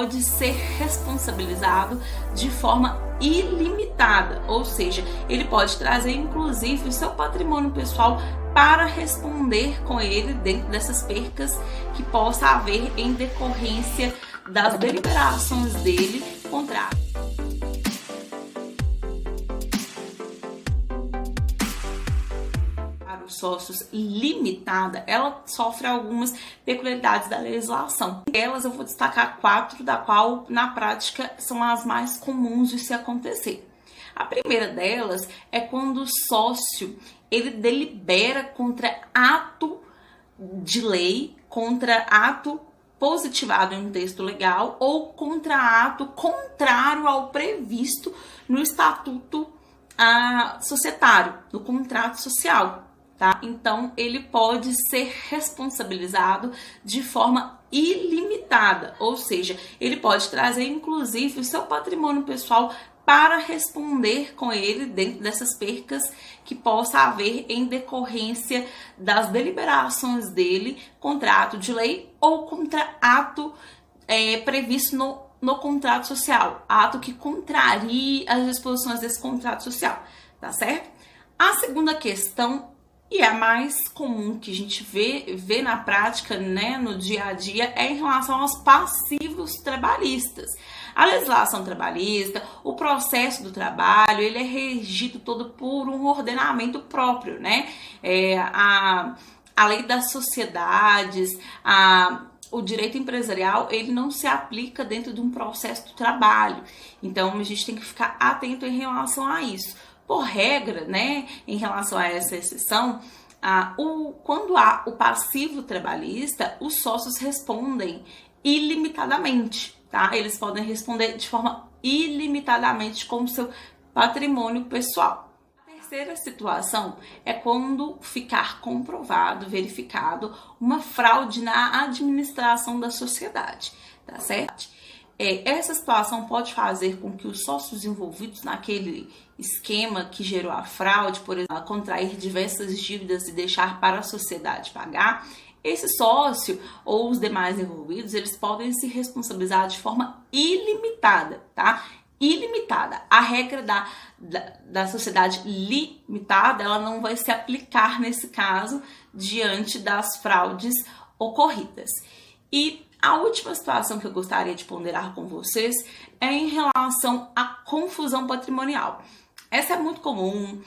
pode ser responsabilizado de forma ilimitada, ou seja, ele pode trazer inclusive o seu patrimônio pessoal para responder com ele dentro dessas percas que possa haver em decorrência das deliberações dele contra sócios limitada, ela sofre algumas peculiaridades da legislação. Elas eu vou destacar 4, da qual na prática são as mais comuns de se acontecer. A primeira delas é quando o sócio ele delibera contra ato de lei, contra ato positivado em um texto legal ou contra ato contrário ao previsto no estatuto societário, no contrato social. Tá? Então, ele pode ser responsabilizado de forma ilimitada, ou seja, ele pode trazer inclusive o seu patrimônio pessoal para responder com ele dentro dessas percas que possa haver em decorrência das deliberações dele contra ato de lei ou contra ato previsto no contrato social, ato que contrarie as disposições desse contrato social, tá certo? A segunda questão, e a mais comum que a gente vê na prática, né, no dia a dia, é em relação aos passivos trabalhistas. A legislação trabalhista, o processo do trabalho, ele é regido todo por um ordenamento próprio, né? A lei das sociedades, o direito empresarial, ele não se aplica dentro de um processo do trabalho. Então, a gente tem que ficar atento em relação a isso. Por regra, né, em relação a essa exceção, quando há o passivo trabalhista, os sócios respondem ilimitadamente, tá? Eles podem responder de forma ilimitadamente com o seu patrimônio pessoal. A terceira situação é quando ficar comprovado, verificado, uma fraude na administração da sociedade, tá certo? Essa situação pode fazer com que os sócios envolvidos naquele esquema que gerou a fraude, por exemplo, contrair diversas dívidas e deixar para a sociedade pagar, esse sócio ou os demais envolvidos, eles podem se responsabilizar de forma ilimitada, tá? Ilimitada. A regra da sociedade limitada, ela não vai se aplicar nesse caso diante das fraudes ocorridas. E a última situação que eu gostaria de ponderar com vocês é em relação à confusão patrimonial. Essa é muito comum,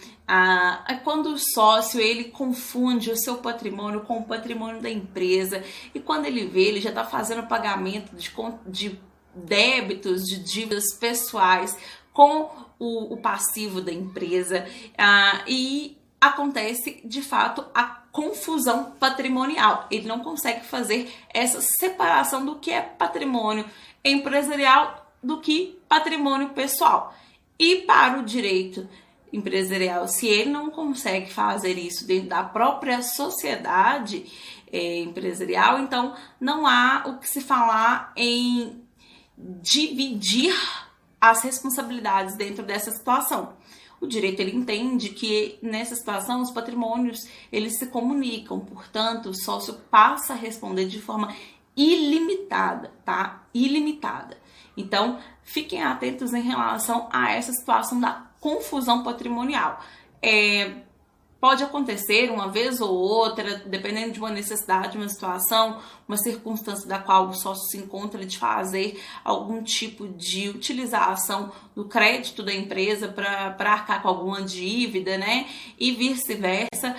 é quando o sócio ele confunde o seu patrimônio com o patrimônio da empresa e quando ele vê, ele já está fazendo pagamento de débitos, de dívidas pessoais com o passivo da empresa e acontece de fato a confusão patrimonial. Ele não consegue fazer essa separação do que é patrimônio empresarial do que patrimônio pessoal. E para o direito empresarial, se ele não consegue fazer isso dentro da própria sociedade empresarial, então não há o que se falar em dividir as responsabilidades dentro dessa situação. O direito ele entende que nessa situação os patrimônios eles se comunicam, portanto o sócio passa a responder de forma ilimitada, tá? Ilimitada. Então fiquem atentos em relação a essa situação da confusão patrimonial. Pode acontecer uma vez ou outra, dependendo de uma necessidade, uma situação, uma circunstância da qual o sócio se encontra de fazer algum tipo de utilização do crédito da empresa para arcar com alguma dívida, né? E vice-versa.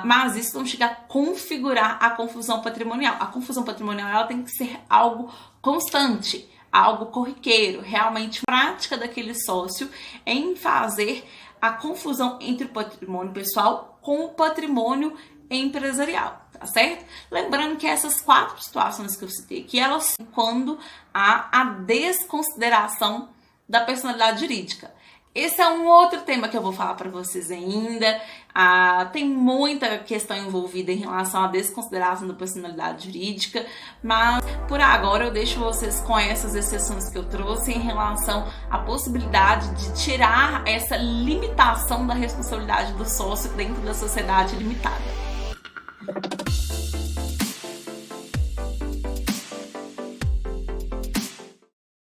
Mas isso não chega a configurar a confusão patrimonial. A confusão patrimonial ela tem que ser algo constante, algo corriqueiro, realmente prática daquele sócio em fazer a confusão entre o patrimônio pessoal com o patrimônio empresarial, tá certo? Lembrando que essas 4 situações que eu citei aqui, elas são quando há a desconsideração da personalidade jurídica. Esse é um outro tema que eu vou falar para vocês ainda. Tem muita questão envolvida em relação à desconsideração da personalidade jurídica, mas por agora eu deixo vocês com essas exceções que eu trouxe em relação à possibilidade de tirar essa limitação da responsabilidade do sócio dentro da sociedade limitada.